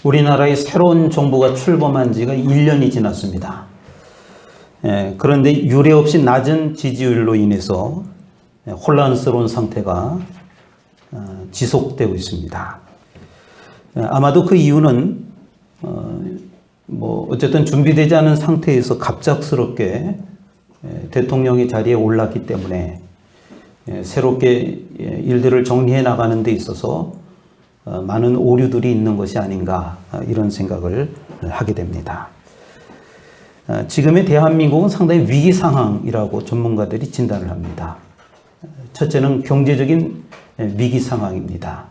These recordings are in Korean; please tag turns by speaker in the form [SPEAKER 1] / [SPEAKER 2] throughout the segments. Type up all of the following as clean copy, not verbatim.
[SPEAKER 1] 우리나라의 새로운 정부가 출범한 지가 1년이 지났습니다. 그런데 유례 없이 낮은 지지율로 인해서 혼란스러운 상태가 지속되고 있습니다. 아마도 그 이유는 어쨌든 준비되지 않은 상태에서 갑작스럽게 대통령이 자리에 올랐기 때문에 새롭게 일들을 정리해 나가는 데 있어서 많은 오류들이 있는 것이 아닌가, 이런 생각을 하게 됩니다. 지금의 대한민국은 상당히 위기 상황이라고 전문가들이 진단을 합니다. 첫째는 경제적인 위기 상황입니다.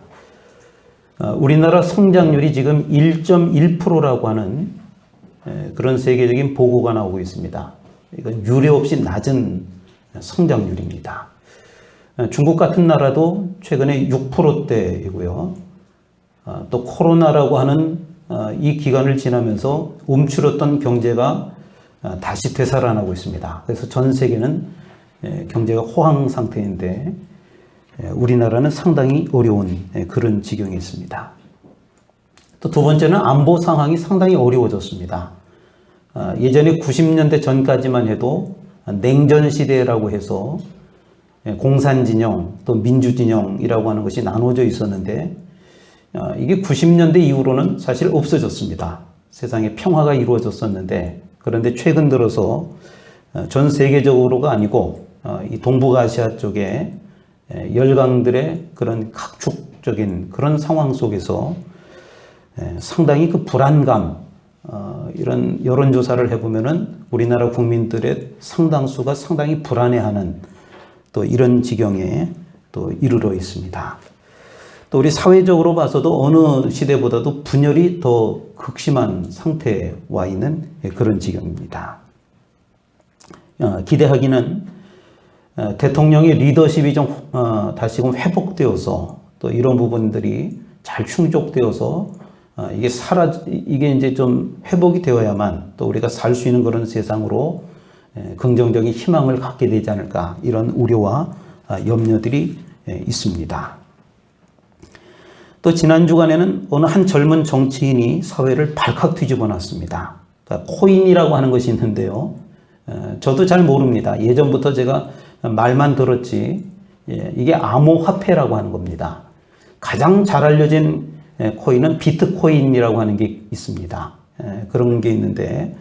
[SPEAKER 1] 우리나라 성장률이 지금 1.1%라고 하는 그런 세계적인 보고가 나오고 있습니다. 이건 유례 없이 낮은 성장률입니다. 중국 같은 나라도 최근에 6%대이고요. 또 코로나라고 하는 이 기간을 지나면서 움츠렸던 경제가 다시 되살아나고 있습니다. 그래서 전 세계는 경제가 호황 상태인데 우리나라는 상당히 어려운 그런 지경에 있습니다. 또 두 번째는 안보 상황이 상당히 어려워졌습니다. 예전에 90년대 전까지만 해도 냉전 시대라고 해서 공산진영 또 민주진영이라고 하는 것이 나눠져 있었는데 이게 90년대 이후로는 사실 없어졌습니다. 세상에 평화가 이루어졌었는데, 그런데 최근 들어서 전 세계적으로가 아니고 이 동북아시아 쪽에 열강들의 그런 각축적인 그런 상황 속에서 상당히 그 불안감, 이런 여론조사를 해보면은 우리나라 국민들의 상당수가 상당히 불안해하는 또 이런 지경에 또 이르러 있습니다. 또 우리 사회적으로 봐서도 어느 시대보다도 분열이 더 극심한 상태에 와 있는 그런 지경입니다. 기대하기는 대통령의 리더십이 좀 다시금 회복되어서 또 이런 부분들이 잘 충족되어서 이게 이제 좀 회복이 되어야만 또 우리가 살 수 있는 그런 세상으로 긍정적인 희망을 갖게 되지 않을까, 이런 우려와 염려들이 있습니다. 또 지난 주간에는 어느 한 젊은 정치인이 사회를 발칵 뒤집어 놨습니다. 그러니까 코인이라고 하는 것이 있는데요. 저도 잘 모릅니다. 예전부터 제가 말만 들었지, 이게 암호화폐라고 하는 겁니다. 가장 잘 알려진 코인은 비트코인이라고 하는 게 있습니다. 그런 게 있는데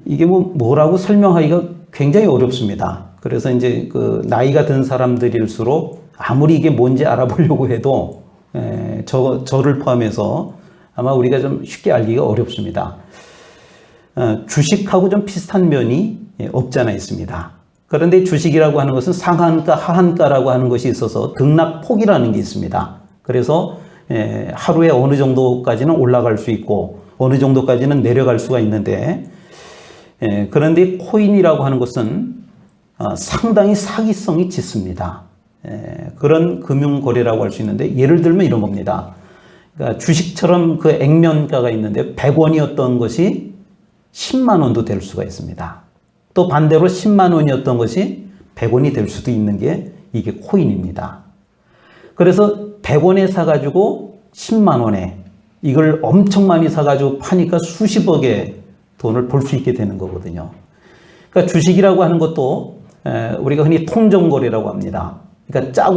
[SPEAKER 1] 이게 뭐라고 설명하기가 굉장히 어렵습니다. 그래서 이제 그 나이가 든 사람들일수록 아무리 이게 뭔지 알아보려고 해도 저를 포함해서 아마 우리가 좀 쉽게 알기가 어렵습니다. 주식하고 좀 비슷한 면이 없지 않아 있습니다. 그런데 주식이라고 하는 것은 상한가, 하한가라고 하는 것이 있어서 등락폭이라는 게 있습니다. 그래서 하루에 어느 정도까지는 올라갈 수 있고 어느 정도까지는 내려갈 수가 있는데, 그런데 코인이라고 하는 것은 상당히 사기성이 짙습니다. 그런 금융거래라고 할 수 있는데, 예를 들면 이런 겁니다. 그러니까 주식처럼 그 액면가가 있는데 100원이었던 것이 10만 원도 될 수가 있습니다. 또 반대로 10만 원이었던 것이 100원이 될 수도 있는 게 이게 코인입니다. 그래서 100원에 사가지고 10만 원에 이걸 엄청 많이 사가지고 파니까 수십억의 돈을 벌 수 있게 되는 거거든요. 그러니까 주식이라고 하는 것도 우리가 흔히 통정거래라고 합니다. 그러니까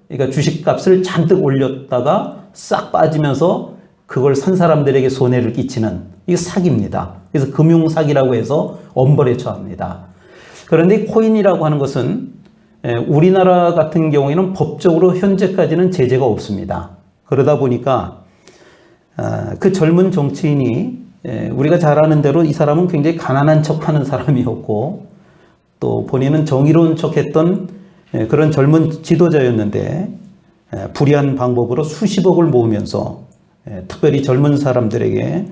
[SPEAKER 1] 그러니까 주식값을 잔뜩 올렸다가 싹 빠지면서 그걸 산 사람들에게 손해를 끼치는, 이게 사기입니다. 그래서 금융사기라고 해서 엄벌에 처합니다. 그런데 코인이라고 하는 것은 우리나라 같은 경우에는 법적으로 현재까지는 제재가 없습니다. 그러다 보니까 그 젊은 정치인이, 우리가 잘 아는 대로 이 사람은 굉장히 가난한 척하는 사람이었고 또 본인은 정의로운 척했던 그런 젊은 지도자였는데 불의한 방법으로 수십억을 모으면서 특별히 젊은 사람들에게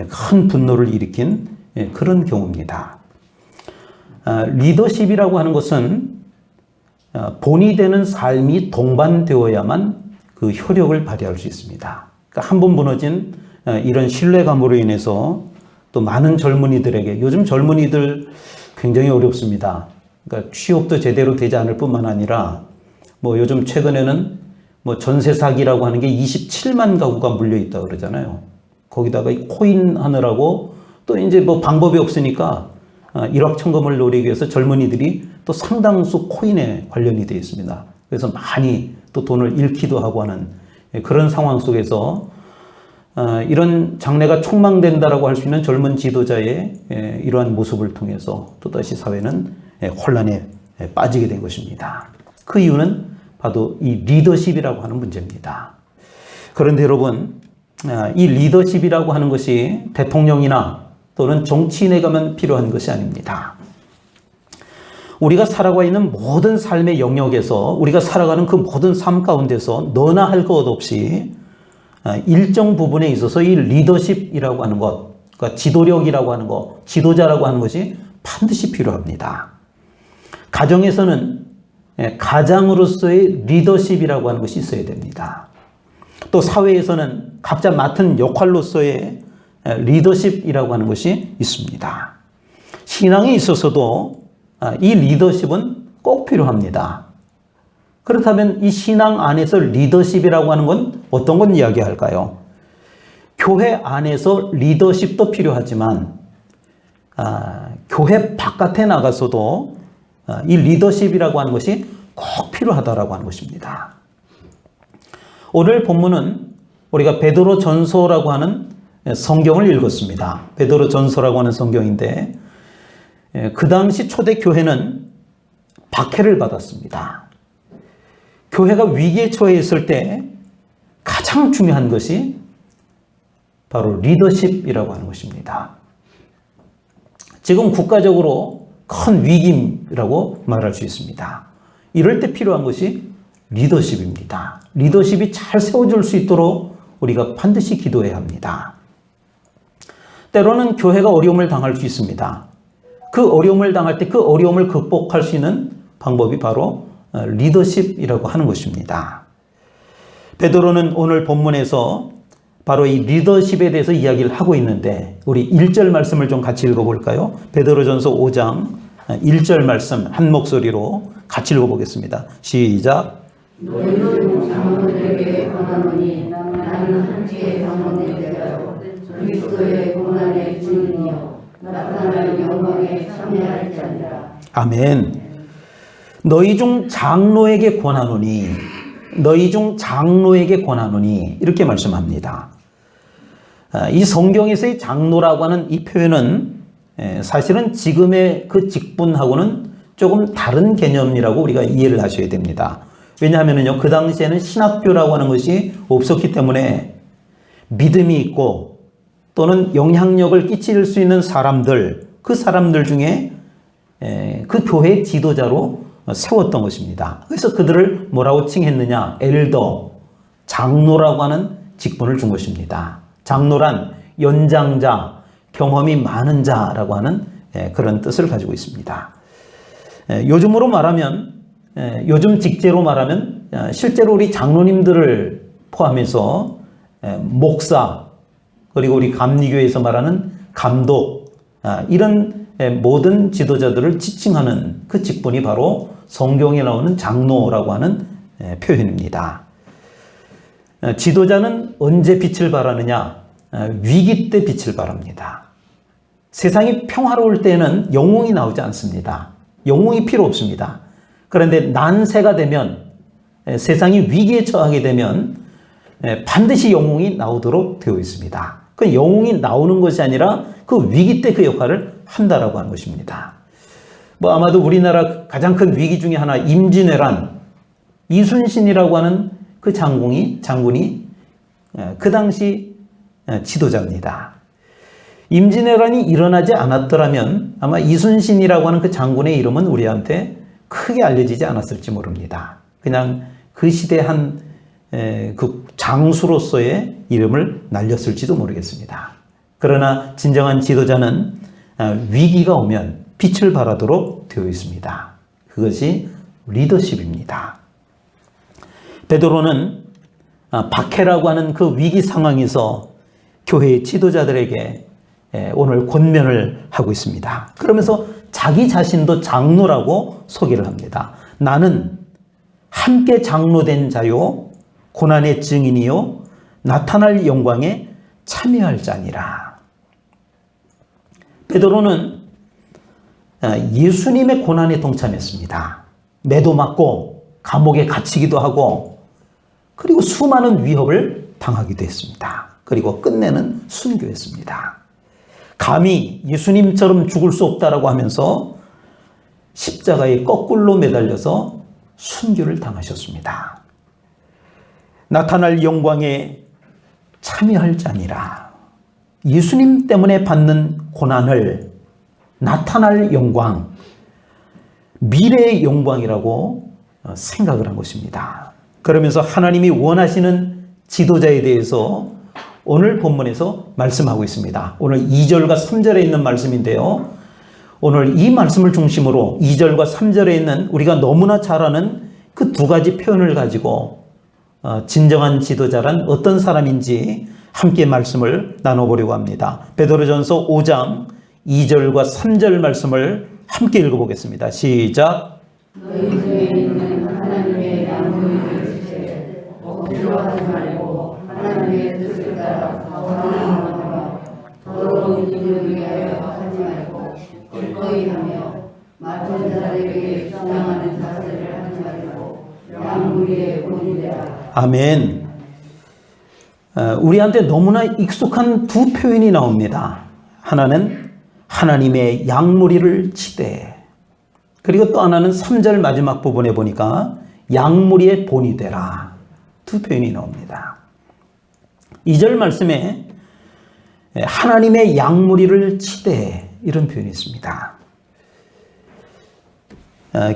[SPEAKER 1] 큰 분노를 일으킨 그런 경우입니다. 리더십이라고 하는 것은 본이 되는 삶이 동반되어야만 그 효력을 발휘할 수 있습니다. 그러니까 한 번 무너진 이런 신뢰감으로 인해서 또 많은 젊은이들에게, 요즘 젊은이들 굉장히 어렵습니다. 그러니까 취업도 제대로 되지 않을 뿐만 아니라 요즘 최근에는 뭐 전세 사기라고 하는 게 27만 가구가 물려 있다 그러잖아요. 거기다가 코인 하느라고 또 이제 뭐 방법이 없으니까 일확천금을 노리기 위해서 젊은이들이 또 상당수 코인에 관련이 되어 있습니다. 그래서 많이 또 돈을 잃기도 하고 하는 그런 상황 속에서 이런 장래가 촉망된다라고 할 수 있는 젊은 지도자의 이러한 모습을 통해서 또다시 사회는 혼란에 빠지게 된 것입니다. 그 이유는 바로 이 리더십이라고 하는 문제입니다. 그런데 여러분, 이 리더십이라고 하는 것이 대통령이나 또는 정치인에게만 필요한 것이 아닙니다. 우리가 살아가고 있는 모든 삶의 영역에서 우리가 살아가는 그 모든 삶 가운데서 너나 할 것 없이 일정 부분에 있어서 이 리더십이라고 하는 것, 그러니까 지도력이라고 하는 것, 지도자라고 하는 것이 반드시 필요합니다. 가정에서는 가장으로서의 리더십이라고 하는 것이 있어야 됩니다. 또 사회에서는 각자 맡은 역할로서의 리더십이라고 하는 것이 있습니다. 신앙에 있어서도 이 리더십은 꼭 필요합니다. 그렇다면 이 신앙 안에서 리더십이라고 하는 건 어떤 건 이야기할까요? 교회 안에서 리더십도 필요하지만 교회 바깥에 나가서도 이 리더십이라고 하는 것이 꼭 필요하다라고 하는 것입니다. 오늘 본문은 우리가 베드로 전서라고 하는 성경을 읽었습니다. 베드로 전서라고 하는 성경인데 그 당시 초대 교회는 박해를 받았습니다. 교회가 위기에 처해 있을 때 가장 중요한 것이 바로 리더십이라고 하는 것입니다. 지금 국가적으로 큰 위기라고 말할 수 있습니다. 이럴 때 필요한 것이 리더십입니다. 리더십이 잘 세워질 수 있도록 우리가 반드시 기도해야 합니다. 때로는 교회가 어려움을 당할 수 있습니다. 그 어려움을 당할 때 그 어려움을 극복할 수 있는 방법이 바로 리더십이라고 하는 것입니다. 베드로는 오늘 본문에서 바로 이 리더십에 대해서 이야기를 하고 있는데 우리 1절 말씀을 좀 같이 읽어볼까요? 베드로전서 5장 1절 말씀 한 목소리로 같이 읽어보겠습니다. 시작.
[SPEAKER 2] 너희도 장로들에게 권하노니 나는 한지의 장로된 자로 그리스도의 고난의 주인이요 나타날 영광에 참여할지니라.
[SPEAKER 1] 아멘. 너희 중 장로에게 권하노니 너희 중 장로에게 권하노니 이렇게 말씀합니다. 이 성경에서의 장로라고 하는 이 표현은 사실은 지금의 그 직분하고는 조금 다른 개념이라고 우리가 이해를 하셔야 됩니다. 왜냐하면요, 그 당시에는 신학교라고 하는 것이 없었기 때문에 믿음이 있고 또는 영향력을 끼칠 수 있는 사람들, 그 사람들 중에 그 교회의 지도자로 세웠던 것입니다. 그래서 그들을 뭐라고 칭했느냐? 엘더, 장로라고 하는 직분을 준 것입니다. 장로란 연장자, 경험이 많은 자라고 하는 그런 뜻을 가지고 있습니다. 요즘으로 말하면, 요즘 직제로 말하면 실제로 우리 장로님들을 포함해서 목사, 그리고 우리 감리교에서 말하는 감독, 이런 모든 지도자들을 지칭하는 그 직분이 바로 성경에 나오는 장로라고 하는 표현입니다. 지도자는 언제 빛을 발하느냐? 위기 때 빛을 발합니다. 세상이 평화로울 때는 영웅이 나오지 않습니다. 영웅이 필요 없습니다. 그런데 난세가 되면, 세상이 위기에 처하게 되면 반드시 영웅이 나오도록 되어 있습니다. 그 영웅이 나오는 것이 아니라 그 위기 때 그 역할을 한다라고 하는 것입니다. 뭐 아마도 우리나라 가장 큰 위기 중에 하나 임진왜란, 이순신이라고 하는 그 장군이 그 당시 지도자입니다. 임진왜란이 일어나지 않았더라면 아마 이순신이라고 하는 그 장군의 이름은 우리한테 크게 알려지지 않았을지 모릅니다. 그냥 그 시대 한 그 장수로서의 이름을 날렸을지도 모르겠습니다. 그러나 진정한 지도자는 위기가 오면 빛을 발하도록 되어 있습니다. 그것이 리더십입니다. 베드로는 박해라고 하는 그 위기 상황에서 교회의 지도자들에게 오늘 권면을 하고 있습니다. 그러면서 자기 자신도 장로라고 소개를 합니다. 나는 함께 장로된 자요 고난의 증인이요 나타날 영광에 참여할 자니라. 베드로는 예수님의 고난에 동참했습니다. 매도 맞고 감옥에 갇히기도 하고 그리고 수많은 위협을 당하기도 했습니다. 그리고 끝내는 순교했습니다. 감히 예수님처럼 죽을 수 없다라고 하면서 십자가에 거꾸로 매달려서 순교를 당하셨습니다. 나타날 영광에 참여할 자니라. 예수님 때문에 받는 고난을 나타날 영광, 미래의 영광이라고 생각을 한 것입니다. 그러면서 하나님이 원하시는 지도자에 대해서 오늘 본문에서 말씀하고 있습니다. 오늘 2절과 3절에 있는 말씀인데요. 오늘 이 말씀을 중심으로 2절과 3절에 있는 우리가 너무나 잘 아는 그 두 가지 표현을 가지고 진정한 지도자란 어떤 사람인지 함께 말씀을 나눠보려고 합니다. 베드로전서 5장 2절과 3절 말씀을 함께 읽어보겠습니다. 시작.
[SPEAKER 2] 너희 중에 있는 하나님의 양무리를 지체 억지로 하지 말고 하나님의 뜻을 따라 선행하며 더러운 일을 위하여 하지 말고 기꺼이 하며 맡은 자들에게 주장하는 자세를 하지 말고 양무리의 본이 되라. 아멘.
[SPEAKER 1] 우리한테 너무나 익숙한 두 표현이 나옵니다. 하나는 하나님의 양무리를 치되, 그리고 또 하나는 3절 마지막 부분에 보니까 양무리의 본이 되라. 두 표현이 나옵니다. 2절 말씀에 하나님의 양무리를 치되 이런 표현이 있습니다.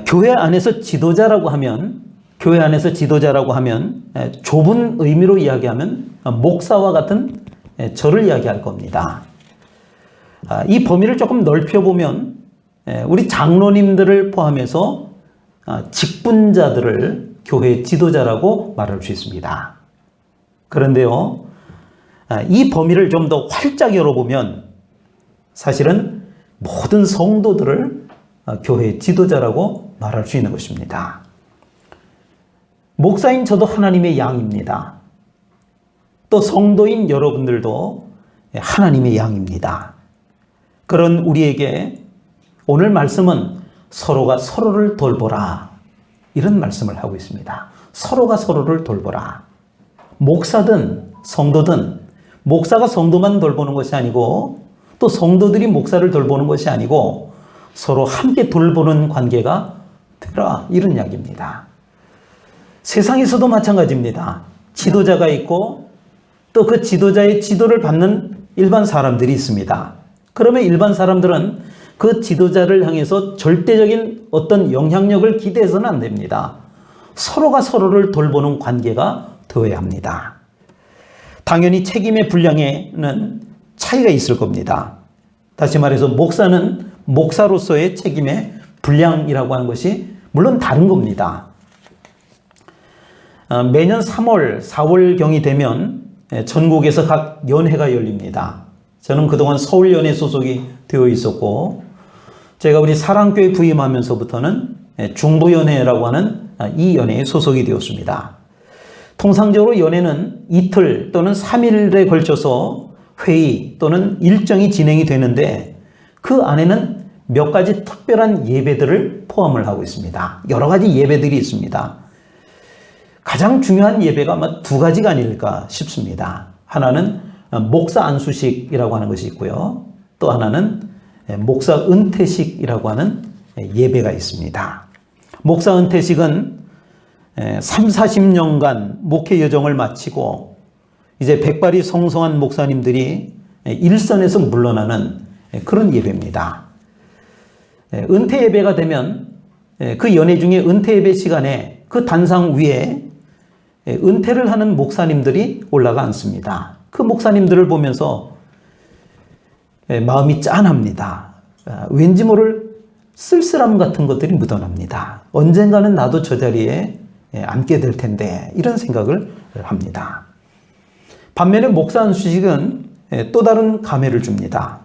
[SPEAKER 1] 교회 안에서 지도자라고 하면 좁은 의미로 이야기하면 목사와 같은 저를 이야기할 겁니다. 이 범위를 조금 넓혀보면 우리 장로님들을 포함해서 직분자들을 교회 지도자라고 말할 수 있습니다. 그런데요, 이 범위를 좀 더 활짝 열어보면 사실은 모든 성도들을 교회 지도자라고 말할 수 있는 것입니다. 목사인 저도 하나님의 양입니다. 또 성도인 여러분들도 하나님의 양입니다. 그런 우리에게 오늘 말씀은 서로가 서로를 돌보라, 이런 말씀을 하고 있습니다. 서로가 서로를 돌보라. 목사든 성도든, 목사가 성도만 돌보는 것이 아니고 또 성도들이 목사를 돌보는 것이 아니고 서로 함께 돌보는 관계가 되라, 이런 이야기입니다. 세상에서도 마찬가지입니다. 지도자가 있고 또 그 지도자의 지도를 받는 일반 사람들이 있습니다. 그러면 일반 사람들은 그 지도자를 향해서 절대적인 어떤 영향력을 기대해서는 안 됩니다. 서로가 서로를 돌보는 관계가 되어야 합니다. 당연히 책임의 분량에는 차이가 있을 겁니다. 다시 말해서 목사는 목사로서의 책임의 분량이라고 하는 것이 물론 다른 겁니다. 매년 3월, 4월경이 되면 전국에서 각 연회가 열립니다. 저는 그동안 서울연회 소속이 되어 있었고, 제가 우리 사랑교회 부임하면서부터는 중부연회라고 하는 이 연회에 소속이 되었습니다. 통상적으로 연회는 이틀 또는 3일에 걸쳐서 회의 또는 일정이 진행이 되는데 그 안에는 몇 가지 특별한 예배들을 포함을 하고 있습니다. 여러 가지 예배들이 있습니다. 가장 중요한 예배가 아마 두 가지가 아닐까 싶습니다. 하나는 목사 안수식이라고 하는 것이 있고요. 또 하나는 목사 은퇴식이라고 하는 예배가 있습니다. 목사 은퇴식은 3, 40년간 목회 여정을 마치고 이제 백발이 성성한 목사님들이 일선에서 물러나는 그런 예배입니다. 은퇴 예배가 되면 그 연회 중에 은퇴 예배 시간에 그 단상 위에 은퇴를 하는 목사님들이 올라가 앉습니다. 그 목사님들을 보면서 마음이 짠합니다. 왠지 모를 쓸쓸함 같은 것들이 묻어납니다. 언젠가는 나도 저 자리에 앉게 될 텐데, 이런 생각을 합니다. 반면에 목사 안수식은 또 다른 감회를 줍니다.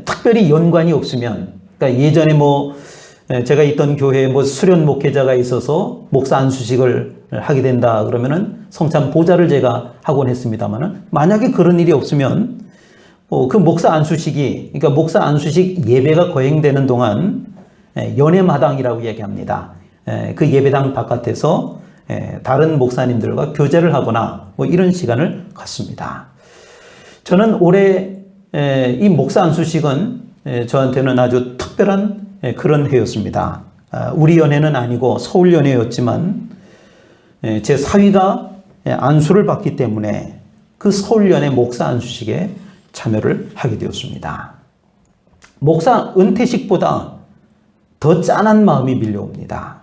[SPEAKER 1] 특별히 연관이 없으면, 그러니까 예전에 제가 있던 교회에 뭐 수련 목회자가 있어서 목사 안수식을 하게 된다 그러면은 성참 보좌를 제가 하곤 했습니다만은, 만약에 그런 일이 없으면 그 목사 안수식이, 그러니까 목사 안수식 예배가 거행되는 동안 연회마당이라고 얘기합니다. 그 예배당 바깥에서 다른 목사님들과 교제를 하거나 뭐 이런 시간을 갖습니다. 저는 올해 이 목사 안수식은 저한테는 아주 특별한 그런 해였습니다. 우리 연회는 아니고 서울 연회였지만 제 사위가 안수를 받기 때문에 그 서울 연회 목사 안수식에 참여를 하게 되었습니다. 목사 은퇴식보다 더 짠한 마음이 밀려옵니다.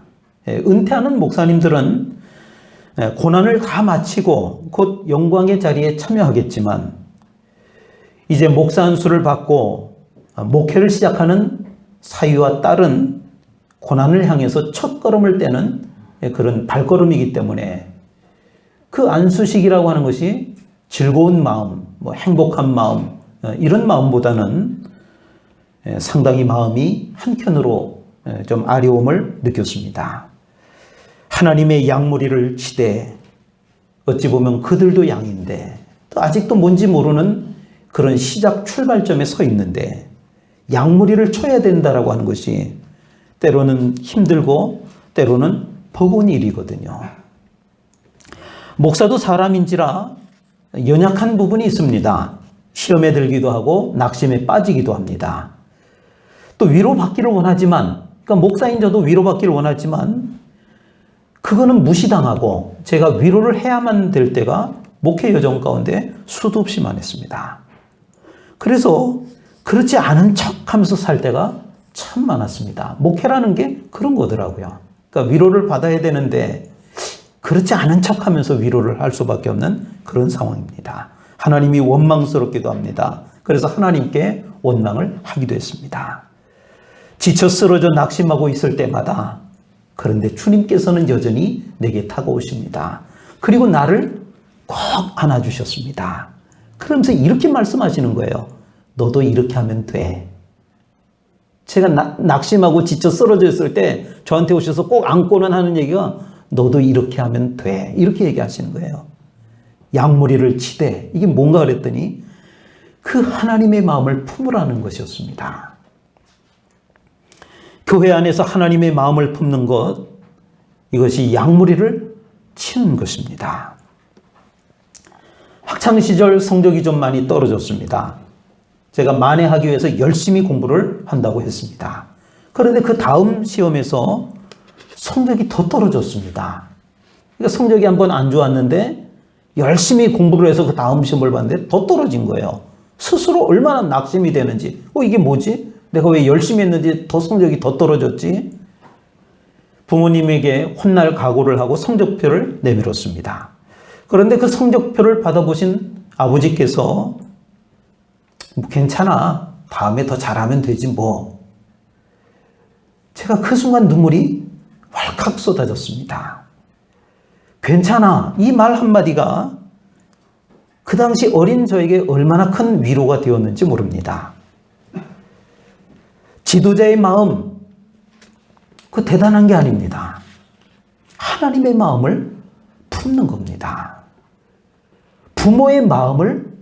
[SPEAKER 1] 은퇴하는 목사님들은 고난을 다 마치고 곧 영광의 자리에 참여하겠지만, 이제 목사 안수를 받고 목회를 시작하는 사위와 딸은 고난을 향해서 첫걸음을 떼는 그런 발걸음이기 때문에 그 안수식이라고 하는 것이 즐거운 마음, 뭐 행복한 마음, 이런 마음보다는 상당히 마음이 한켠으로 좀 아쉬움을 느꼈습니다. 하나님의 양무리를 치되 어찌 보면 그들도 양인데 또 아직도 뭔지 모르는 그런 시작 출발점에 서 있는데, 양무리를 쳐야 된다라고 하는 것이 때로는 힘들고 때로는 버거운 일이거든요. 목사도 사람인지라 연약한 부분이 있습니다. 시험에 들기도 하고 낙심에 빠지기도 합니다. 또 위로받기를 원하지만, 그러니까 목사인 저도 위로받기를 원하지만 그거는 무시당하고 제가 위로를 해야만 될 때가 목회 여정 가운데 수도 없이 많았습니다. 그래서 그렇지 않은 척 하면서 살 때가 참 많았습니다. 목회라는 게 그런 거더라고요. 그러니까 위로를 받아야 되는데 그렇지 않은 척 하면서 위로를 할 수밖에 없는 그런 상황입니다. 하나님이 원망스럽기도 합니다. 그래서 하나님께 원망을 하기도 했습니다. 지쳐 쓰러져 낙심하고 있을 때마다, 그런데 주님께서는 여전히 내게 다가오십니다. 그리고 나를 꼭 안아주셨습니다. 그러면서 이렇게 말씀하시는 거예요. 너도 이렇게 하면 돼. 제가 낙심하고 지쳐 쓰러져 있을 때 저한테 오셔서 꼭 안고는 하는 얘기가 너도 이렇게 하면 돼. 이렇게 얘기하시는 거예요. 양무리를 치되, 이게 뭔가 그랬더니 그 하나님의 마음을 품으라는 것이었습니다. 교회 안에서 하나님의 마음을 품는 것, 이것이 양무리를 치는 것입니다. 학창시절 성적이 좀 많이 떨어졌습니다. 제가 만회하기 위해서 열심히 공부를 한다고 했습니다. 그런데 그 다음 시험에서 성적이 더 떨어졌습니다. 그러니까 성적이 한번 안 좋았는데 열심히 공부를 해서 그 다음 시험을 봤는데 더 떨어진 거예요. 스스로 얼마나 낙심이 되는지, 이게 뭐지? 내가 왜 열심히 했는지 더 성적이 더 떨어졌지? 부모님에게 혼날 각오를 하고 성적표를 내밀었습니다. 그런데 그 성적표를 받아보신 아버지께서 괜찮아, 다음에 더 잘하면 되지 뭐. 제가 그 순간 눈물이 왈칵 쏟아졌습니다. 괜찮아, 이 말 한마디가 그 당시 어린 저에게 얼마나 큰 위로가 되었는지 모릅니다. 지도자의 마음, 그 대단한 게 아닙니다. 하나님의 마음을 품는 겁니다. 부모의 마음을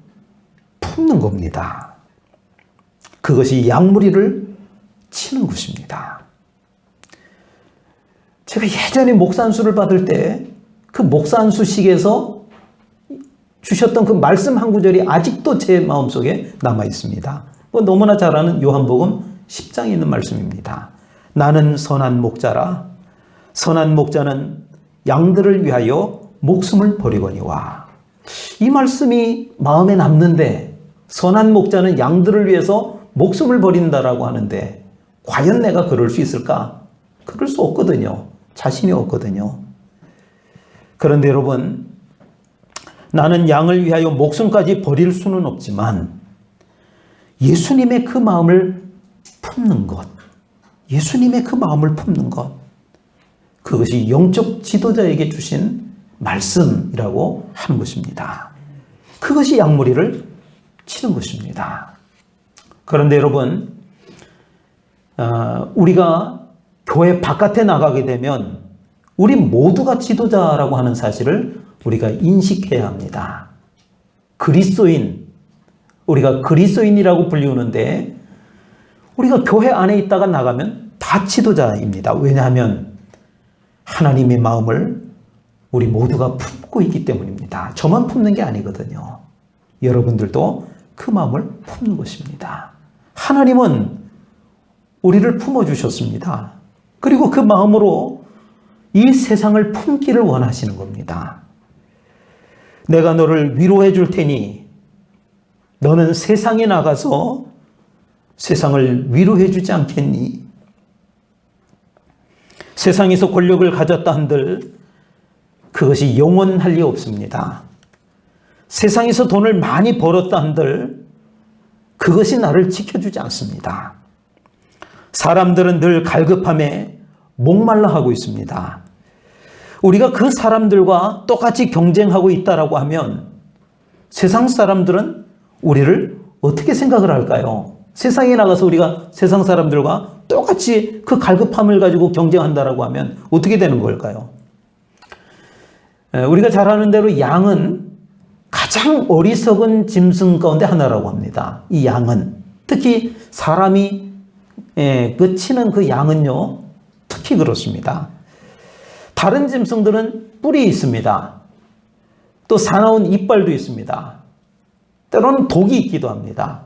[SPEAKER 1] 품는 겁니다. 그것이 양무리를 치는 것입니다. 제가 예전에 목사 안수를 받을 때 그 목사 안수식에서 주셨던 그 말씀 한 구절이 아직도 제 마음속에 남아 있습니다. 너무나 잘 아는 요한복음 10장에 있는 말씀입니다. 나는 선한 목자라. 선한 목자는 양들을 위하여 목숨을 버리거니와. 이 말씀이 마음에 남는데, 선한 목자는 양들을 위해서 목숨을 버린다라고 하는데 과연 내가 그럴 수 있을까? 그럴 수 없거든요. 자신이 없거든요. 그런데 여러분, 나는 양을 위하여 목숨까지 버릴 수는 없지만 예수님의 그 마음을 품는 것, 예수님의 그 마음을 품는 것, 그것이 영적 지도자에게 주신 말씀이라고 하는 것입니다. 그것이 양무리를 치는 것입니다. 그런데 여러분, 우리가 교회 바깥에 나가게 되면 우리 모두가 지도자라고 하는 사실을 우리가 인식해야 합니다. 그리스도인, 우리가 그리스도인이라고 불리우는데 우리가 교회 안에 있다가 나가면 다 지도자입니다. 왜냐하면 하나님의 마음을 우리 모두가 품고 있기 때문입니다. 저만 품는 게 아니거든요. 여러분들도 그 마음을 품는 것입니다. 하나님은 우리를 품어주셨습니다. 그리고 그 마음으로 이 세상을 품기를 원하시는 겁니다. 내가 너를 위로해 줄 테니 너는 세상에 나가서 세상을 위로해 주지 않겠니? 세상에서 권력을 가졌다 한들 그것이 영원할 리 없습니다. 세상에서 돈을 많이 벌었다 한들 그것이 나를 지켜주지 않습니다. 사람들은 늘 갈급함에 목말라 하고 있습니다. 우리가 그 사람들과 똑같이 경쟁하고 있다라고 하면 세상 사람들은 우리를 어떻게 생각을 할까요? 세상에 나가서 우리가 세상 사람들과 똑같이 그 갈급함을 가지고 경쟁한다라고 하면 어떻게 되는 걸까요? 우리가 잘 아는 대로 양은 가장 어리석은 짐승 가운데 하나라고 합니다. 이 양은 특히 사람이 치는 그 양은요 특히 그렇습니다. 다른 짐승들은 뿔이 있습니다. 또 사나운 이빨도 있습니다. 때로는 독이 있기도 합니다.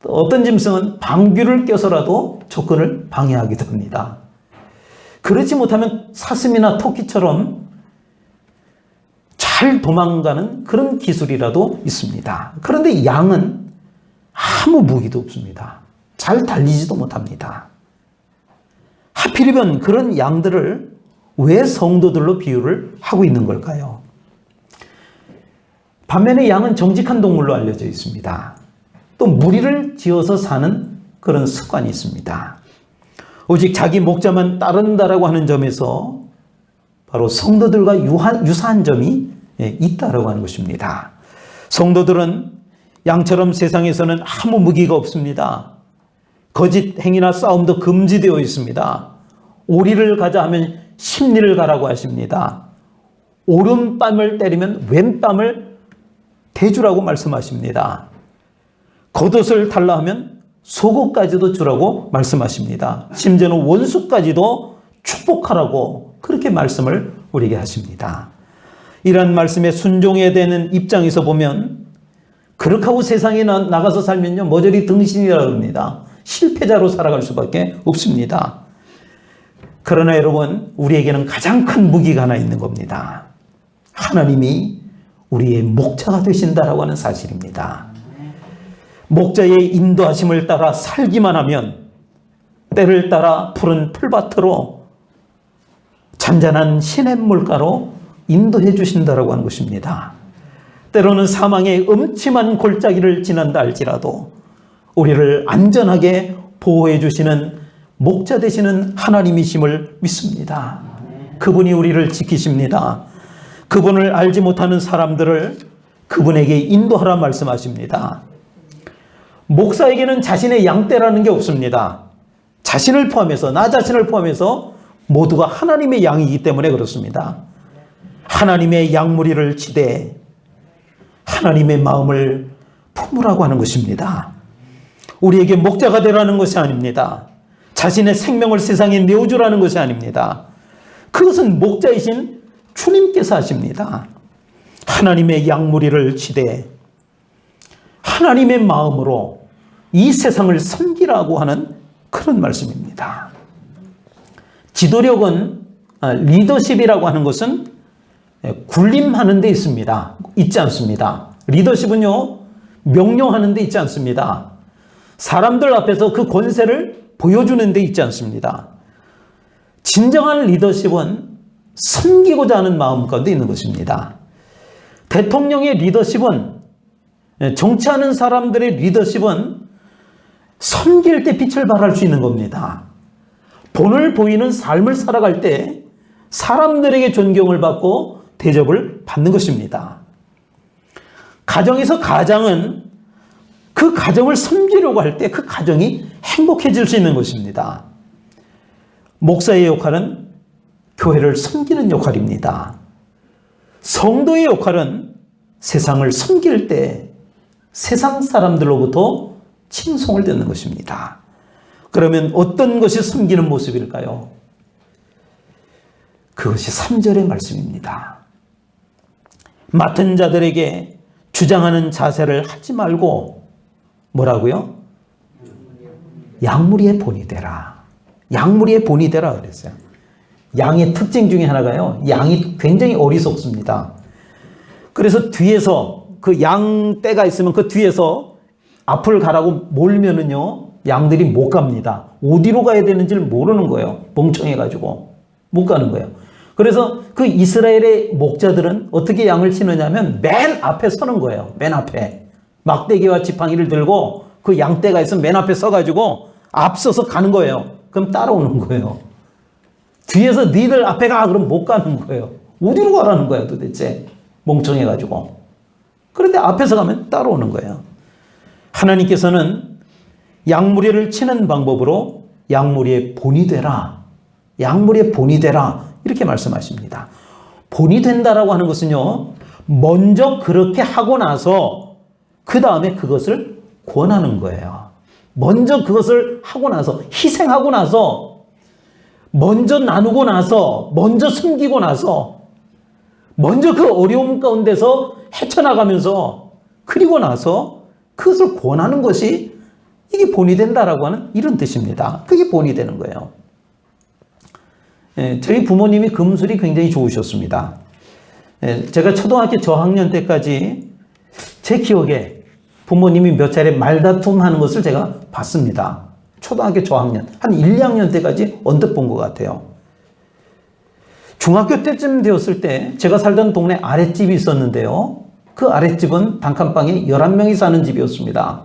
[SPEAKER 1] 또 어떤 짐승은 방귀를 껴서라도 접근을 방해하기도 합니다. 그렇지 못하면 사슴이나 토끼처럼 잘 도망가는 그런 기술이라도 있습니다. 그런데 양은 아무 무기도 없습니다. 잘 달리지도 못합니다. 하필이면 그런 양들을 왜 성도들로 비유를 하고 있는 걸까요? 반면에 양은 정직한 동물로 알려져 있습니다. 또 무리를 지어서 사는 그런 습관이 있습니다. 오직 자기 목자만 따른다라고 하는 점에서 바로 성도들과 유사한 점이 있다라고 하는 것입니다. 성도들은 양처럼 세상에서는 아무 무기가 없습니다. 거짓 행위나 싸움도 금지되어 있습니다. 오리를 가자 하면 십리를 가라고 하십니다. 오른뺨을 때리면 왼뺨을 대주라고 말씀하십니다. 겉옷을 달라 하면 속옷까지도 주라고 말씀하십니다. 심지어는 원수까지도 축복하라고 그렇게 말씀을 우리에게 하십니다. 이런 말씀에 순종해야 되는 입장에서 보면 그렇게 하고 세상에 나가서 살면요 머저리 등신이라 합니다. 실패자로 살아갈 수밖에 없습니다. 그러나 여러분 우리에게는 가장 큰 무기가 하나 있는 겁니다. 하나님이 우리의 목자가 되신다라고 하는 사실입니다. 목자의 인도하심을 따라 살기만 하면 때를 따라 푸른 풀밭으로 잔잔한 시냇물가로 인도해 주신다라고 하는 것입니다. 때로는 사망의 음침한 골짜기를 지난다 할지라도 우리를 안전하게 보호해 주시는 목자 되시는 하나님이심을 믿습니다. 그분이 우리를 지키십니다. 그분을 알지 못하는 사람들을 그분에게 인도하라 말씀하십니다. 목사에게는 자신의 양떼라는 게 없습니다. 자신을 포함해서 나 자신을 포함해서 모두가 하나님의 양이기 때문에 그렇습니다. 하나님의 양무리를 치되 하나님의 마음을 품으라고 하는 것입니다. 우리에게 목자가 되라는 것이 아닙니다. 자신의 생명을 세상에 내어주라는 것이 아닙니다. 그것은 목자이신 주님께서 하십니다. 하나님의 양무리를 치되 하나님의 마음으로 이 세상을 섬기라고 하는 그런 말씀입니다. 지도력은 리더십이라고 하는 것은 군림하는 데 있지 않습니다. 리더십은요 명령하는 데 있지 않습니다. 사람들 앞에서 그 권세를 보여주는 데 있지 않습니다. 진정한 리더십은 섬기고자 하는 마음 가운데 있는 것입니다. 대통령의 리더십은 정치하는 사람들의 리더십은 섬길 때 빛을 발할 수 있는 겁니다. 본을 보이는 삶을 살아갈 때 사람들에게 존경을 받고 대접을 받는 것입니다. 가정에서 가장은 그 가정을 섬기려고 할 때 그 가정이 행복해질 수 있는 것입니다. 목사의 역할은 교회를 섬기는 역할입니다. 성도의 역할은 세상을 섬길 때 세상 사람들로부터 칭송을 듣는 것입니다. 그러면 어떤 것이 섬기는 모습일까요? 그것이 3절의 말씀입니다. 맡은 자들에게 주장하는 자세를 하지 말고 뭐라고요? 양무리의 본이 되라. 양무리의 본이 되라 그랬어요. 양의 특징 중에 하나가요. 양이 굉장히 어리석습니다. 그래서 뒤에서 그 양떼가 있으면 그 뒤에서 앞을 가라고 몰면은요, 양들이 못 갑니다. 어디로 가야 되는지를 모르는 거예요. 멍청해가지고. 못 가는 거예요. 그래서 그 이스라엘의 목자들은 어떻게 양을 치느냐면 맨 앞에 서는 거예요. 맨 앞에. 막대기와 지팡이를 들고 그 양떼가 있으면 맨 앞에 서가지고 앞서서 가는 거예요. 그럼 따라오는 거예요. 뒤에서 니들 앞에 가! 그럼 못 가는 거예요. 어디로 가라는 거예요, 도대체. 멍청해가지고. 그런데 앞에서 가면 따라오는 거예요. 하나님께서는 양무리를 치는 방법으로 양무리의 본이 되라. 양무리의 본이 되라. 이렇게 말씀하십니다. 본이 된다라고 하는 것은요, 먼저 그렇게 하고 나서 그 다음에 그것을 권하는 거예요. 먼저 그것을 하고 나서, 희생하고 나서, 먼저 나누고 나서, 먼저 숨기고 나서, 먼저 그 어려움 가운데서 헤쳐나가면서, 그리고 나서 그것을 권하는 것이 이게 본이 된다라고 하는 이런 뜻입니다. 그게 본이 되는 거예요. 저희 부모님이 금술이 굉장히 좋으셨습니다. 제가 초등학교 저학년 때까지 제 기억에 부모님이 몇 차례 말다툼하는 것을 제가 봤습니다. 초등학교 저학년, 한 1, 2학년 때까지 언뜻 본 것 같아요. 중학교 때쯤 되었을 때 제가 살던 동네 아랫집이 있었는데요. 그 아랫집은 단칸방에 11명이 사는 집이었습니다.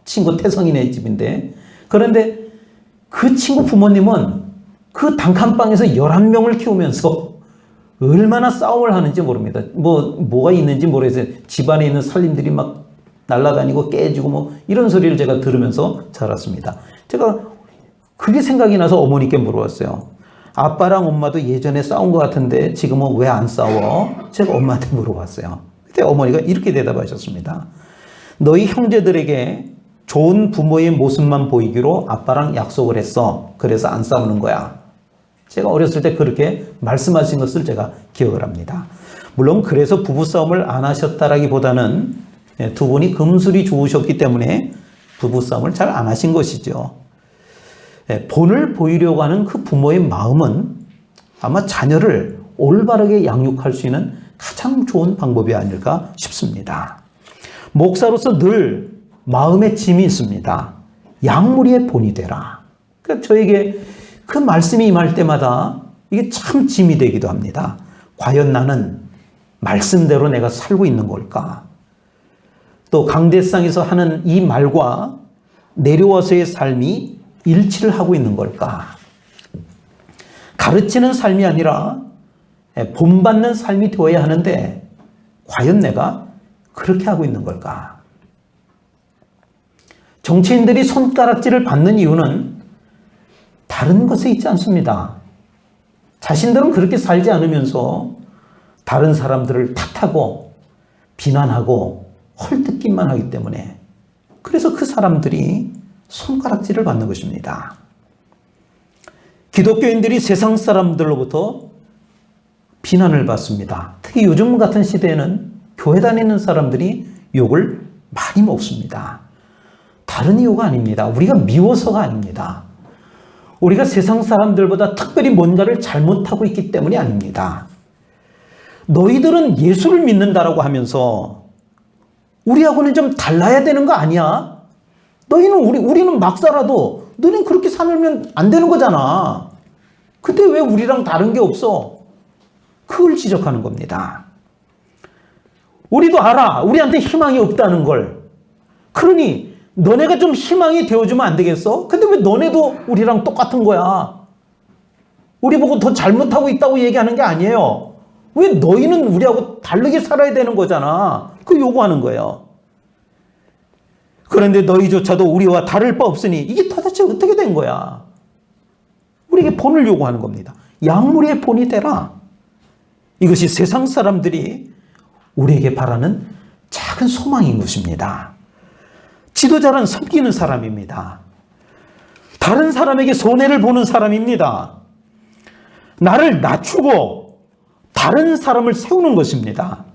[SPEAKER 1] 친구 태성이네 집인데. 그런데 그 친구 부모님은 그 단칸방에서 11명을 키우면서 얼마나 싸움을 하는지 모릅니다. 뭐가 있는지 모르겠어요. 집안에 있는 살림들이 막 날아다니고 깨지고 뭐 이런 소리를 제가 들으면서 자랐습니다. 제가 그게 생각이 나서 어머니께 물어봤어요. 아빠랑 엄마도 예전에 싸운 것 같은데 지금은 왜 안 싸워? 제가 엄마한테 물어봤어요. 그때 어머니가 이렇게 대답하셨습니다. 너희 형제들에게 좋은 부모의 모습만 보이기로 아빠랑 약속을 했어. 그래서 안 싸우는 거야. 제가 어렸을 때 그렇게 말씀하신 것을 제가 기억을 합니다. 물론 그래서 부부싸움을 안 하셨다라기보다는 두 분이 금술이 좋으셨기 때문에 부부싸움을 잘 안 하신 것이죠. 본을 보이려고 하는 그 부모의 마음은 아마 자녀를 올바르게 양육할 수 있는 가장 좋은 방법이 아닐까 싶습니다. 목사로서 늘 마음의 짐이 있습니다. 양무리의 본이 되라. 그러니까 저에게 그 말씀이 임할 때마다 이게 참 짐이 되기도 합니다. 과연 나는 말씀대로 내가 살고 있는 걸까? 또 강대상에서 하는 이 말과 내려와서의 삶이 일치를 하고 있는 걸까? 가르치는 삶이 아니라 본받는 삶이 되어야 하는데 과연 내가 그렇게 하고 있는 걸까? 정치인들이 손가락질을 받는 이유는 다른 것에 있지 않습니다. 자신들은 그렇게 살지 않으면서 다른 사람들을 탓하고 비난하고 헐뜯기만 하기 때문에 그래서 그 사람들이 손가락질을 받는 것입니다. 기독교인들이 세상 사람들로부터 비난을 받습니다. 특히 요즘 같은 시대에는 교회 다니는 사람들이 욕을 많이 먹습니다. 다른 이유가 아닙니다. 우리가 미워서가 아닙니다. 우리가 세상 사람들보다 특별히 뭔가를 잘못하고 있기 때문이 아닙니다. 너희들은 예수를 믿는다라고 하면서 우리하고는 좀 달라야 되는 거 아니야? 우리는 막 살아도 너는 그렇게 살면 안 되는 거잖아. 근데 왜 우리랑 다른 게 없어? 그걸 지적하는 겁니다. 우리도 알아. 우리한테 희망이 없다는 걸. 그러니 너네가 좀 희망이 되어주면 안 되겠어? 근데 왜 너네도 우리랑 똑같은 거야? 우리 보고 더 잘못하고 있다고 얘기하는 게 아니에요. 왜 너희는 우리하고 다르게 살아야 되는 거잖아. 그 요구하는 거예요. 그런데 너희조차도 우리와 다를 바 없으니 이게 도대체 어떻게 된 거야? 우리에게 본을 요구하는 겁니다. 양무리의 본이 되라. 이것이 세상 사람들이 우리에게 바라는 작은 소망인 것입니다. 지도자는 섬기는 사람입니다. 다른 사람에게 손해를 보는 사람입니다. 나를 낮추고 다른 사람을 세우는 것입니다.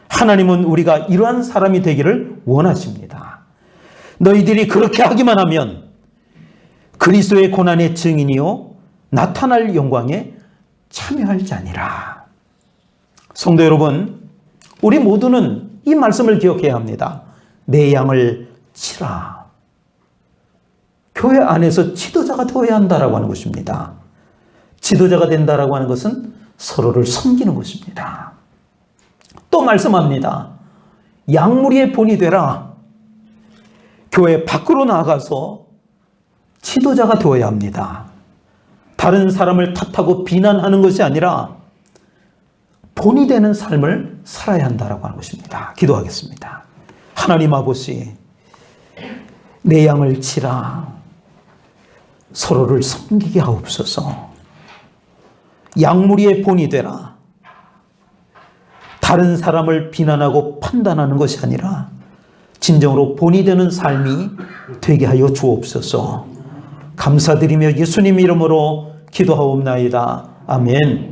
[SPEAKER 1] 하나님은 우리가 이러한 사람이 되기를 원하십니다. 너희들이 그렇게 하기만 하면 그리스도의 고난의 증인이요 나타날 영광에 참여할 자니라. 성도 여러분, 우리 모두는 이 말씀을 기억해야 합니다. 내 양을 치라. 교회 안에서 지도자가 되어야 한다라고 하는 것입니다. 지도자가 된다라고 하는 것은 서로를 섬기는 것입니다. 또 말씀합니다. 양무리의 본이 되라. 교회 밖으로 나가서 지도자가 되어야 합니다. 다른 사람을 탓하고 비난하는 것이 아니라 본이 되는 삶을 살아야 한다라고 하는 것입니다. 기도하겠습니다. 하나님 아버지, 내 양을 치라. 서로를 섬기게 하옵소서. 양무리의 본이 되라. 다른 사람을 비난하고 판단하는 것이 아니라 진정으로 본이 되는 삶이 되게 하여 주옵소서. 감사드리며 예수님 이름으로 기도하옵나이다. 아멘.